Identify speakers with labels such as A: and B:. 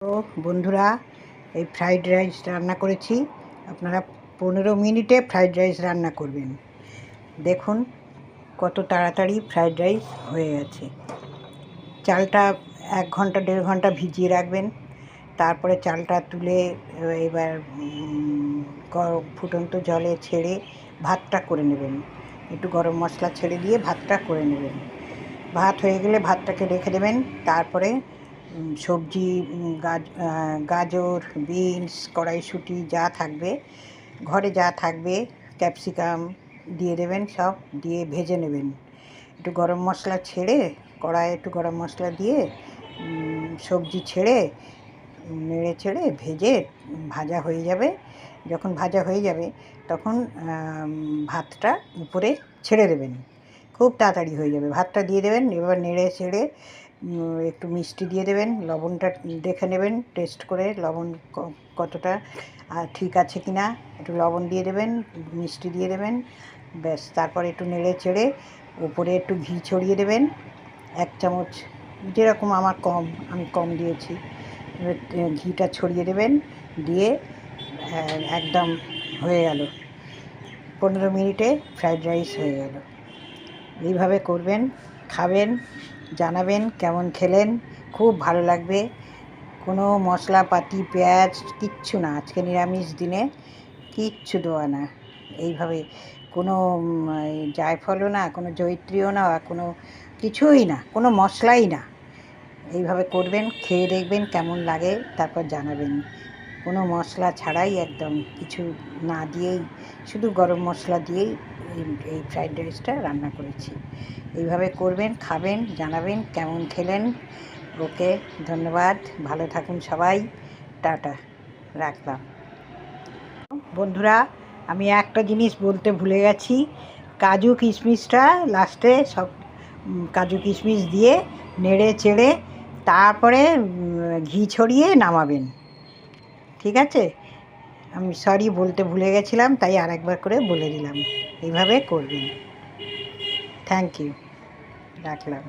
A: তো বন্ধুরা, এই ফ্রাইড রাইস রান্না করেছি। আপনারা 15 মিনিটে ফ্রাইড রাইস রান্না করবেন। দেখুন কত তাড়াতাড়ি ফ্রাইড রাইস হয়ে গেছে। চালটা 1 ঘন্টা 1.5 ঘন্টা ভিজিয়ে রাখবেন। তারপরে চালটা তুলে এবার ফুটন্ত জলে ছেড়ে ভাতটা করে নেবেন। একটু গরম মশলা ছেড়ে দিয়ে ভাতটা করে নেবেন। ভাত হয়ে গেলে ভাতটাকে রেখে দেবেন। তারপরে সবজি গাজর, বিনস, কড়াইশুঁটি যা থাকবে ঘরে, যা থাকবে ক্যাপসিকাম দিয়ে দেবেন। সব দিয়ে ভেজে নেবেন। একটু গরম মশলা ছেড়ে কড়াইয়ে একটু গরম মশলা দিয়ে সবজি ছেড়ে নেড়ে ছেড়ে ভেজে ভাজা হয়ে যাবে। যখন ভাজা হয়ে যাবে তখন ভাতটা উপরে ছেড়ে দেবেন। খুব তাড়াতাড়ি হয়ে যাবে। ভাতটা দিয়ে দেবেন। এবার নেড়ে ছেড়ে একটু মিষ্টি দিয়ে দেবেন। লবণটা দেখে নেবেন টেস্ট করে, লবণ কতটা ঠিক আছে কি না। একটু লবণ দিয়ে দেবেন, মিষ্টি দিয়ে দেবেন। ব্যাস, তারপরে একটু নেড়ে চেড়ে উপরে একটু ঘি ছড়িয়ে দেবেন। 1 চামচ, যেরকম আমার আমি কম দিয়েছি, ঘিটা ছড়িয়ে দেবেন। দিয়ে একদম হয়ে গেল। 15 মিনিটে ফ্রাইড রাইস হয়ে গেল। এইভাবে করবেন, খাবেন, জানাবেন কেমন খেলেন। খুব ভালো লাগবে। কোনো মশলাপাতি, পেঁয়াজ কিচ্ছু না। আজকে নিরামিষ দিনে কিচ্ছু দেওয়া না। এইভাবে কোনো জায়ফলও না, কোনো জয়িত্রীও না, কোনো কিছুই না, কোনো মশলাই না। এইভাবে করবেন, খেয়ে দেখবেন কেমন লাগে, তারপর জানাবেন। কোনো মশলা ছাড়াই, একদম কিছু না দিয়েই, শুধু গরম মশলা দিয়েই এই ফ্রাইড রাইসটা রান্না করেছি। এইভাবে করবেন, খাবেন, জানাবেন কেমন খেলেন। ওকে, ধন্যবাদ। ভালো থাকুন সবাই। টাটা, রাখলাম। বন্ধুরা, আমি একটা জিনিস বলতে ভুলে গেছি। কাজু কিশমিশটা লাস্টে সব কাজু কিশমিশ দিয়ে নেড়ে চেড়ে তারপরে ঘি ছড়িয়ে নামাবেন। ঠিক আছে? আমি সরি, বলতে ভুলে গেছিলাম, তাই আরেকবার করে বলে দিলাম। এইভাবে করবেন। থ্যাংক ইউ, রাখলাম।